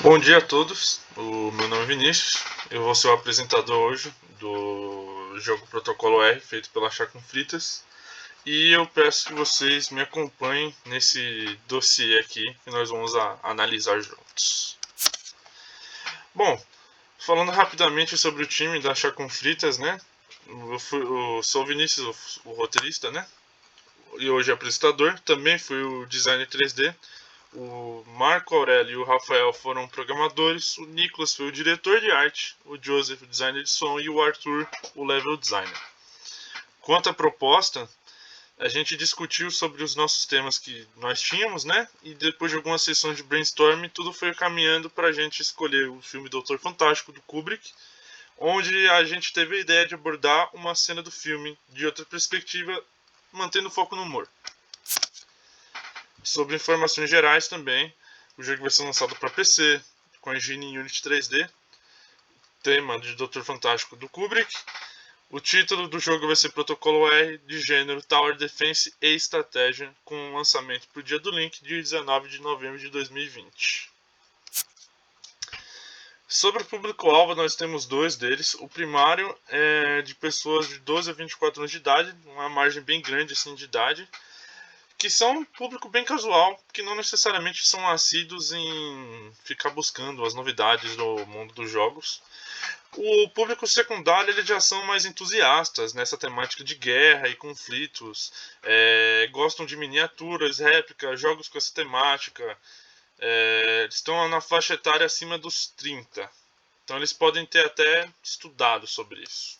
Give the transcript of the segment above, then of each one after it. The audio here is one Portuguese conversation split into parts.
Bom dia a todos, o meu nome é Vinícius, eu vou ser o apresentador hoje do jogo Protocolo R, feito pela Chá com Fritas, e eu peço que vocês me acompanhem nesse dossiê aqui que nós vamos analisar juntos. Bom, falando rapidamente sobre o time da Chá com Fritas, né? Eu sou o Vinícius, o roteirista, né? E hoje apresentador, também fui o designer 3D. O Marco Aurélio e o Rafael foram programadores, o Nicolas foi o diretor de arte, o Joseph o designer de som e o Arthur o level designer. Quanto à proposta, a gente discutiu sobre os nossos temas que nós tínhamos, né? E depois de algumas sessões de brainstorming, tudo foi caminhando para a gente escolher o filme Doutor Fantástico do Kubrick, onde a gente teve a ideia de abordar uma cena do filme de outra perspectiva, mantendo o foco no humor. Sobre informações gerais também, o jogo vai ser lançado para PC, com a engine Unity 3D, tema de Dr. Fantástico do Kubrick. O título do jogo vai ser Protocolo R, de gênero Tower Defense e Estratégia, com lançamento para o dia do Link, dia 19 de novembro de 2020. Sobre o público-alvo, nós temos dois deles. O primário é de pessoas de 12 a 24 anos de idade, uma margem bem grande assim, de idade, que são um público bem casual, que não necessariamente são assíduos em ficar buscando as novidades do mundo dos jogos. O público secundário eles já são mais entusiastas nessa temática de guerra e conflitos, gostam de miniaturas, réplicas, jogos com essa temática, eles estão na faixa etária acima dos 30, então eles podem ter até estudado sobre isso.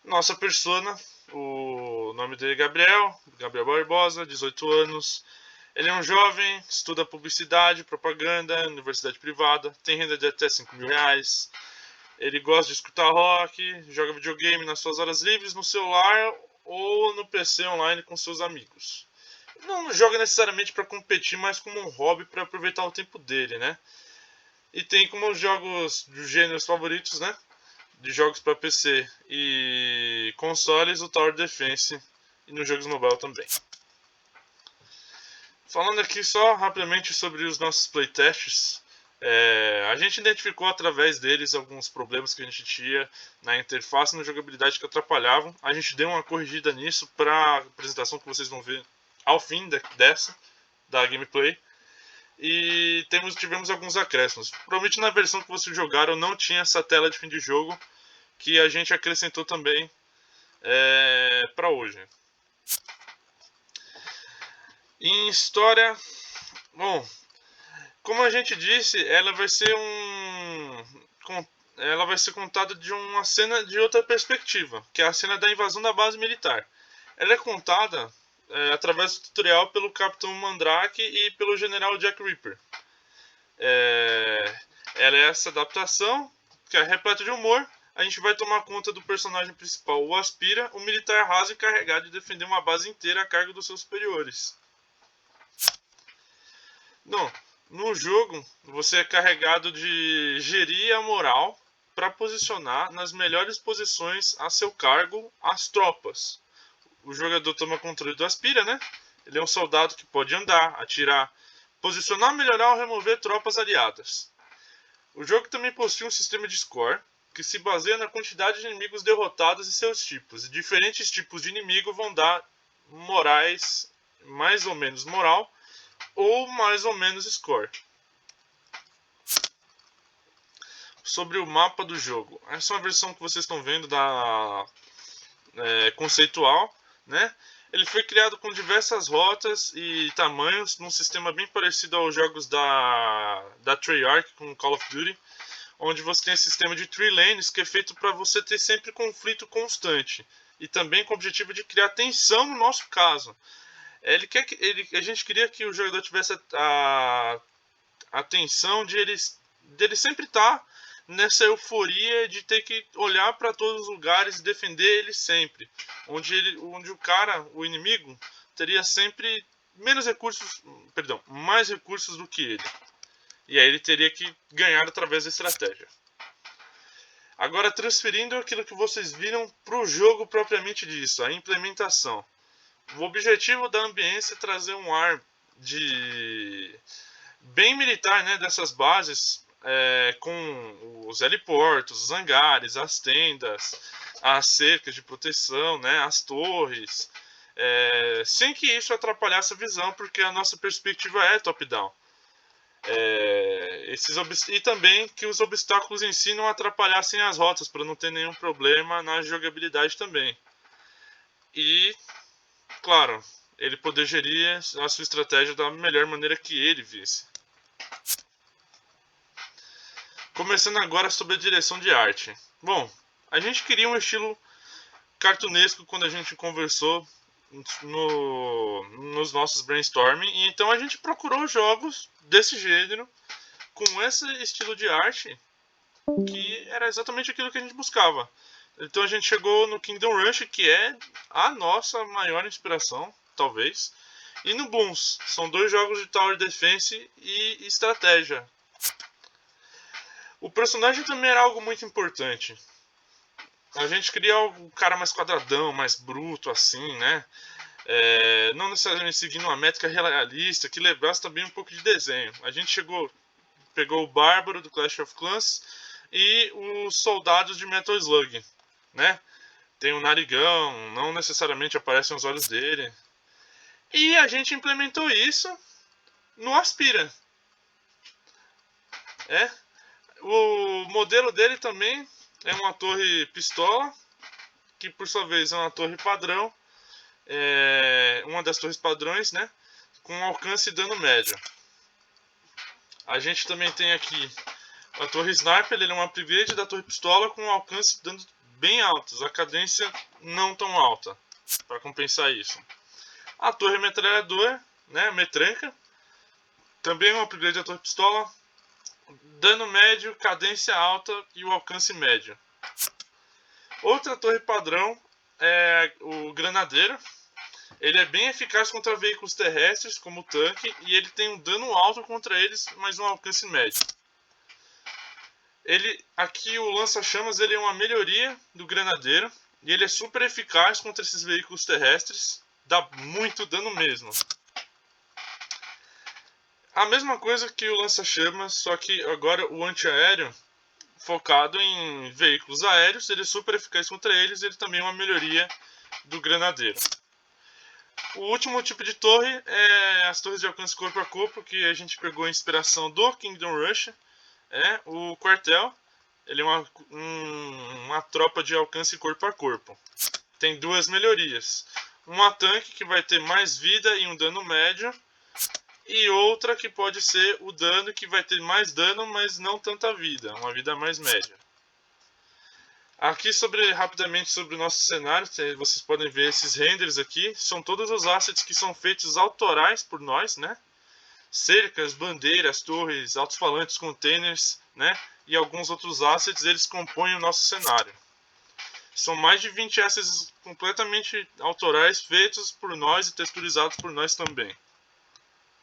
Nossa persona, o nome dele é Gabriel Barbosa, 18 anos. Ele é um jovem, estuda publicidade, propaganda, universidade privada, tem renda de até 5 mil reais. Ele gosta de escutar rock, joga videogame nas suas horas livres no celular ou no PC online com seus amigos. Não joga necessariamente para competir, mas como um hobby para aproveitar o tempo dele, né? E tem como jogos dos gêneros favoritos, né? De jogos para PC e consoles, o Tower Defense, e nos jogos mobile também. Falando aqui só rapidamente sobre os nossos playtests, a gente identificou através deles alguns problemas que a gente tinha na interface e na jogabilidade que atrapalhavam. A gente deu uma corrigida nisso para a apresentação que vocês vão ver ao fim da gameplay. E tivemos alguns acréscimos. Provavelmente na versão que vocês jogaram não tinha essa tela de fim de jogo, que a gente acrescentou também para hoje. Em história, bom, como a gente disse, ela vai ser contada de uma cena de outra perspectiva, que é a cena da invasão da base militar. Ela é contada através do tutorial pelo Capitão Mandrake e pelo General Jack Reaper. Ela é essa adaptação que é repleta de humor. A gente vai tomar conta do personagem principal, o Aspira, um militar raso encarregado de defender uma base inteira a cargo dos seus superiores. Não, no jogo, você é carregado de gerir a moral para posicionar nas melhores posições a seu cargo as tropas. O jogador toma controle do Aspira, né? Ele é um soldado que pode andar, atirar, posicionar, melhorar ou remover tropas aliadas. O jogo também possui um sistema de score, que se baseia na quantidade de inimigos derrotados e seus tipos. E diferentes tipos de inimigo vão dar morais, mais ou menos moral, ou mais ou menos score. Sobre o mapa do jogo. Essa é uma versão que vocês estão vendo da conceitual, né? Ele foi criado com diversas rotas e tamanhos, num sistema bem parecido aos jogos da Treyarch com Call of Duty, onde você tem esse sistema de 3 lanes que é feito para você ter sempre conflito constante e também com o objetivo de criar tensão no nosso caso. A gente queria que o jogador tivesse a tensão de ele sempre estar nessa euforia de ter que olhar para todos os lugares e defender ele sempre, onde o inimigo teria sempre mais recursos do que ele. E aí ele teria que ganhar através da estratégia. Agora, transferindo aquilo que vocês viram para o jogo propriamente disso, a implementação. O objetivo da ambiência é trazer um ar bem militar, né, dessas bases, com os heliportos, os hangares, as tendas, as cercas de proteção, né, as torres, sem que isso atrapalhasse a visão, porque a nossa perspectiva é top-down. E também que os obstáculos em si não atrapalhassem as rotas, para não ter nenhum problema na jogabilidade também. E, claro, ele poder gerir a sua estratégia da melhor maneira que ele visse. Começando agora sobre a direção de arte. Bom, a gente queria um estilo cartunesco quando a gente conversou nos nossos brainstorming, e então a gente procurou jogos desse gênero, com esse estilo de arte, que era exatamente aquilo que a gente buscava. Então a gente chegou no Kingdom Rush, que é a nossa maior inspiração, talvez, e no Boons. São 2 jogos de Tower Defense e estratégia. O personagem também era algo muito importante. A gente queria um cara mais quadradão, mais bruto, assim, né? Não necessariamente seguindo uma métrica realista, que lembrasse também um pouco de desenho. A gente pegou o Bárbaro do Clash of Clans e os soldados de Metal Slug, né? Tem um narigão, não necessariamente aparecem os olhos dele. E a gente implementou isso no Aspira. O modelo dele também é uma torre pistola, que por sua vez é uma torre padrão, uma das torres padrões, né, com alcance e dano médio. A gente também tem aqui a torre Sniper, ele é um upgrade da torre pistola com alcance e dano bem altos, a cadência não tão alta, para compensar isso. A torre metralhadora, né, metranca, também é um upgrade da torre pistola, dano médio, cadência alta e o alcance médio. Outra torre padrão é o Granadeiro. Ele é bem eficaz contra veículos terrestres, como o tanque, e ele tem um dano alto contra eles, mas um alcance médio. Aqui o lança-chamas, ele é uma melhoria do Granadeiro, e ele é super eficaz contra esses veículos terrestres, dá muito dano mesmo. A mesma coisa que o lança-chamas, só que agora o antiaéreo, focado em veículos aéreos, ele é super eficaz contra eles, ele também é uma melhoria do Granadeiro. O último tipo de torre é as torres de alcance corpo a corpo, que a gente pegou a inspiração do Kingdom Rush. O quartel, ele é uma tropa de alcance corpo a corpo. Tem 2 melhorias. Uma tanque, que vai ter mais vida e um dano médio, e outra que pode ser o dano, que vai ter mais dano, mas não tanta vida, uma vida mais média. Aqui rapidamente sobre o nosso cenário, vocês podem ver esses renders aqui, são todos os assets que são feitos autorais por nós, né? Cercas, bandeiras, torres, alto-falantes, containers, né? E alguns outros assets, eles compõem o nosso cenário. São mais de 20 assets completamente autorais, feitos por nós e texturizados por nós também.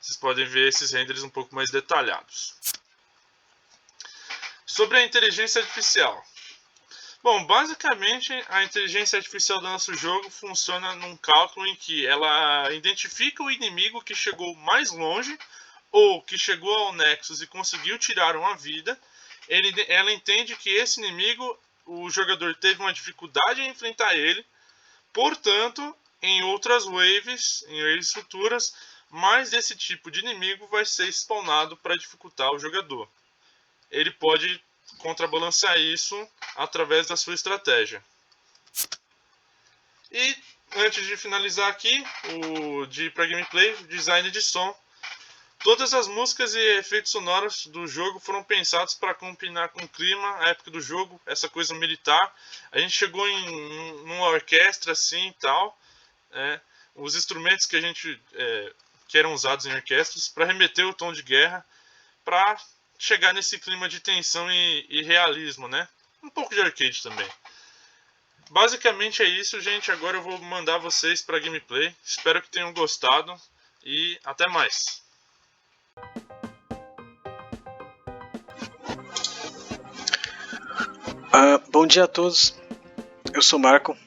Vocês podem ver esses renders um pouco mais detalhados. Sobre a inteligência artificial. Bom, basicamente a inteligência artificial do nosso jogo funciona num cálculo em que ela identifica o inimigo que chegou mais longe ou que chegou ao Nexus e conseguiu tirar uma vida. Ela entende que esse inimigo, o jogador teve uma dificuldade em enfrentar ele, portanto, em outras waves futuras, mais desse tipo de inimigo vai ser spawnado para dificultar o jogador. Ele pode contrabalancear isso através da sua estratégia. E antes de finalizar aqui, de ir para gameplay, design de som. Todas as músicas e efeitos sonoros do jogo foram pensados para combinar com o clima, a época do jogo, essa coisa militar. A gente chegou numa orquestra assim e tal. Os instrumentos que eram usados em orquestras para remeter o tom de guerra, para chegar nesse clima de tensão e realismo, né? Um pouco de arcade também. Basicamente é isso, gente. Agora eu vou mandar vocês para gameplay. Espero que tenham gostado e até mais. Bom dia a todos. Eu sou Marco.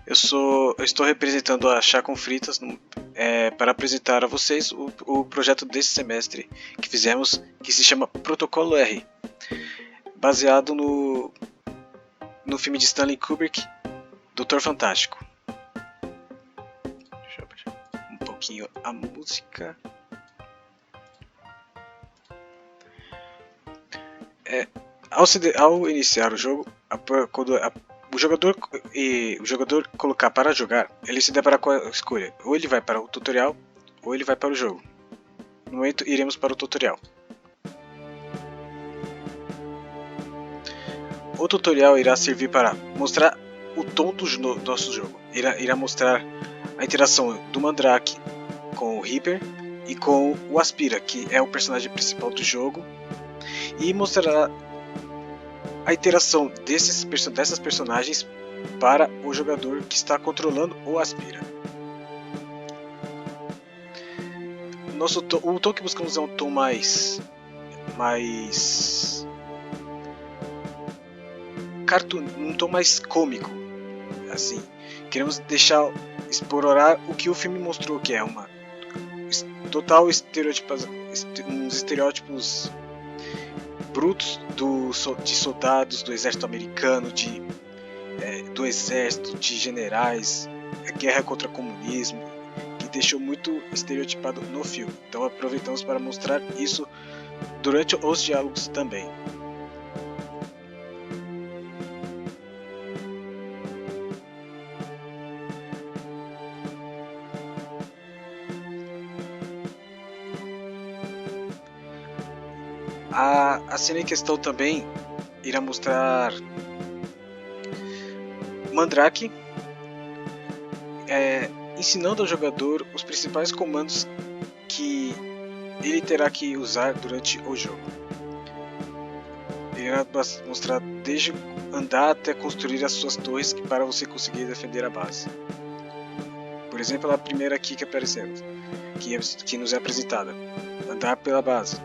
Eu estou representando a Chá com Fritas para apresentar a vocês o projeto desse semestre que fizemos, que se chama Protocolo R, baseado no filme de Stanley Kubrick, Doutor Fantástico. Deixa eu baixar um pouquinho a música. Ao iniciar o jogo, quando o jogador colocar para jogar, ele se depara com a escolha: ou ele vai para o tutorial ou ele vai para o jogo. No momento, iremos para o tutorial. O tutorial irá servir para mostrar o tom do nosso jogo. Irá mostrar a interação do Mandrake com o Reaper e com o Aspira, que é o personagem principal do jogo, e mostrará a interação dessas personagens para o jogador que está controlando o Aspira. O tom que buscamos é um tom mais um tom mais cômico, assim. Queremos explorar o que o filme mostrou, que é uma total uns estereótipos brutos de soldados do exército americano, do exército, de generais, a guerra contra o comunismo, que deixou muito estereotipado no filme. Então aproveitamos para mostrar isso durante os diálogos também. A cena em questão também irá mostrar Mandrake ensinando ao jogador os principais comandos que ele terá que usar durante o jogo. Ele irá mostrar desde andar até construir as suas torres para você conseguir defender a base. Por exemplo, a primeira aqui que aparecemos, que nos é apresentada: andar pela base.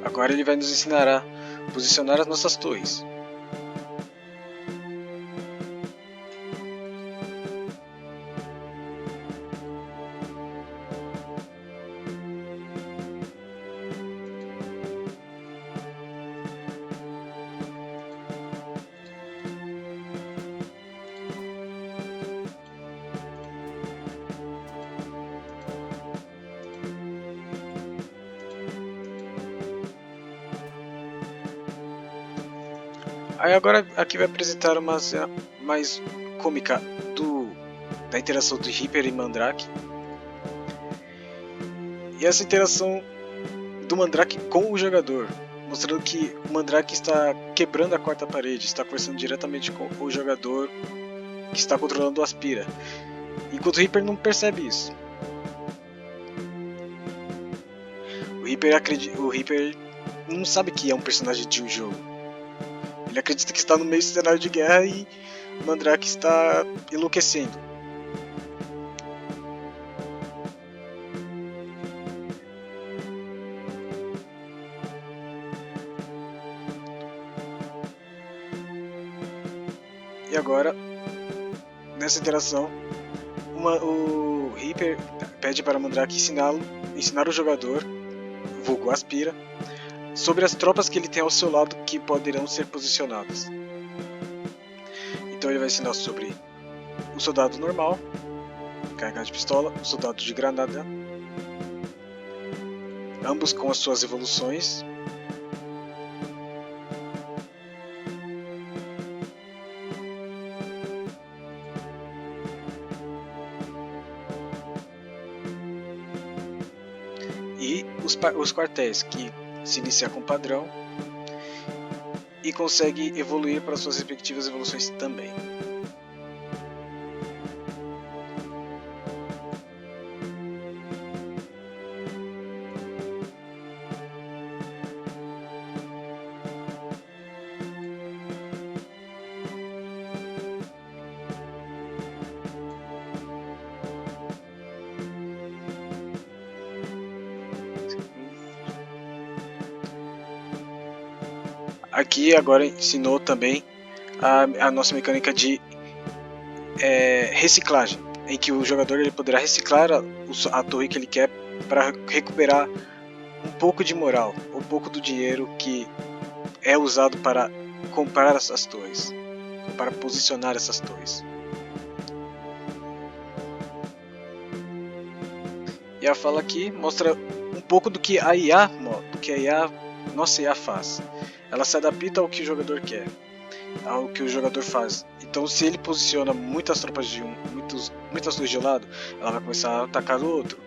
Agora ele vai nos ensinar a posicionar as nossas torres. Aí agora aqui vai apresentar uma cena mais cômica da interação do Reaper e Mandrake. E essa interação do Mandrake com o jogador, mostrando que o Mandrake está quebrando a quarta parede, está conversando diretamente com o jogador que está controlando o Aspira, enquanto o Reaper não percebe isso. O Reaper não sabe que é um personagem de um jogo. Ele acredita que está no meio do cenário de guerra e o Mandrake está enlouquecendo. E agora, nessa interação, o Reaper pede para o Mandrake ensinar o jogador, vulgo Aspira, sobre as tropas que ele tem ao seu lado que poderão ser posicionadas. Então ele vai ensinar sobre o soldado normal, carregado de pistola, o soldado de granada, ambos com as suas evoluções. E os quartéis, que se inicia com padrão e consegue evoluir para suas respectivas evoluções também. Aqui agora ensinou também a nossa mecânica de reciclagem, em que o jogador ele poderá reciclar a torre que ele quer para recuperar um pouco de moral, um pouco do dinheiro que é usado para comprar essas torres, para posicionar essas torres. E a fala aqui mostra um pouco do que a IA, nossa IA faz. Ela se adapta ao que o jogador quer, ao que o jogador faz. Então, se ele posiciona muitas tropas de muitas torres de um lado, ela vai começar a atacar o outro.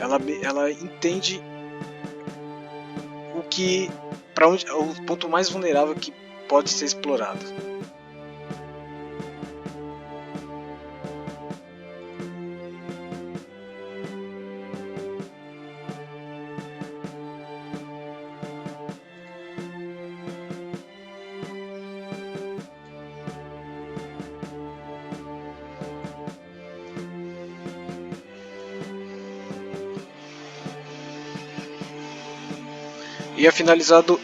Ela entende o ponto mais vulnerável que pode ser explorado. E é finalizado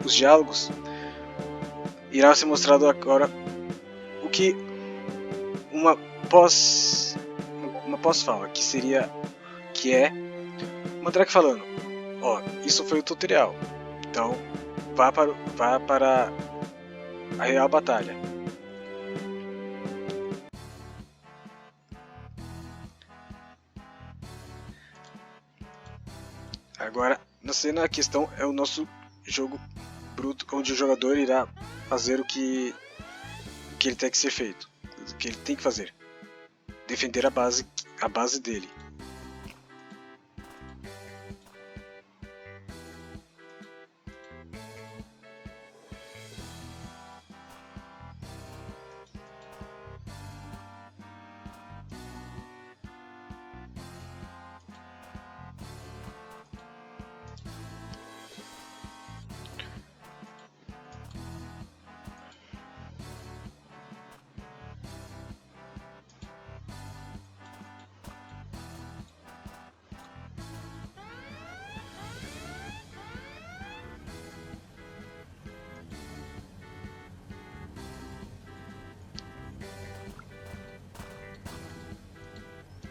os diálogos. Irá ser mostrado agora o que uma pós-fala, que é Mandrake falando: ó, isso foi o tutorial, então vá para a real batalha. Agora, na cena, a questão é o nosso jogo bruto, onde o jogador irá fazer o que ele tem que ser feito, o que ele tem que fazer: defender a base dele.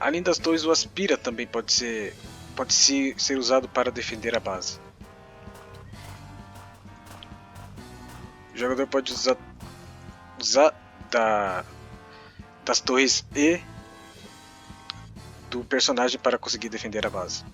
Além das torres, o Aspira também pode ser usado para defender a base. O jogador pode usar das torres E do personagem para conseguir defender a base.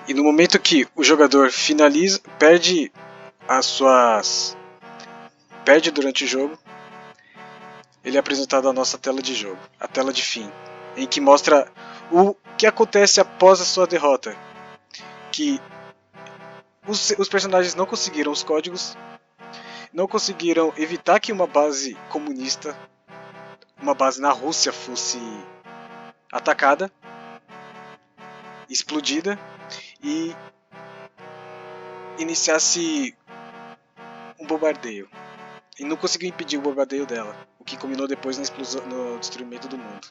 E no momento que o jogador perde durante o jogo, ele é apresentado a nossa tela de jogo, a tela de fim, em que mostra o que acontece após a sua derrota. Que os personagens não conseguiram os códigos, não conseguiram evitar que uma base comunista, uma base na Rússia, fosse atacada, explodida e iniciasse um bombardeio. E não conseguiu impedir o bombardeio dela, o que culminou depois no destruimento do mundo.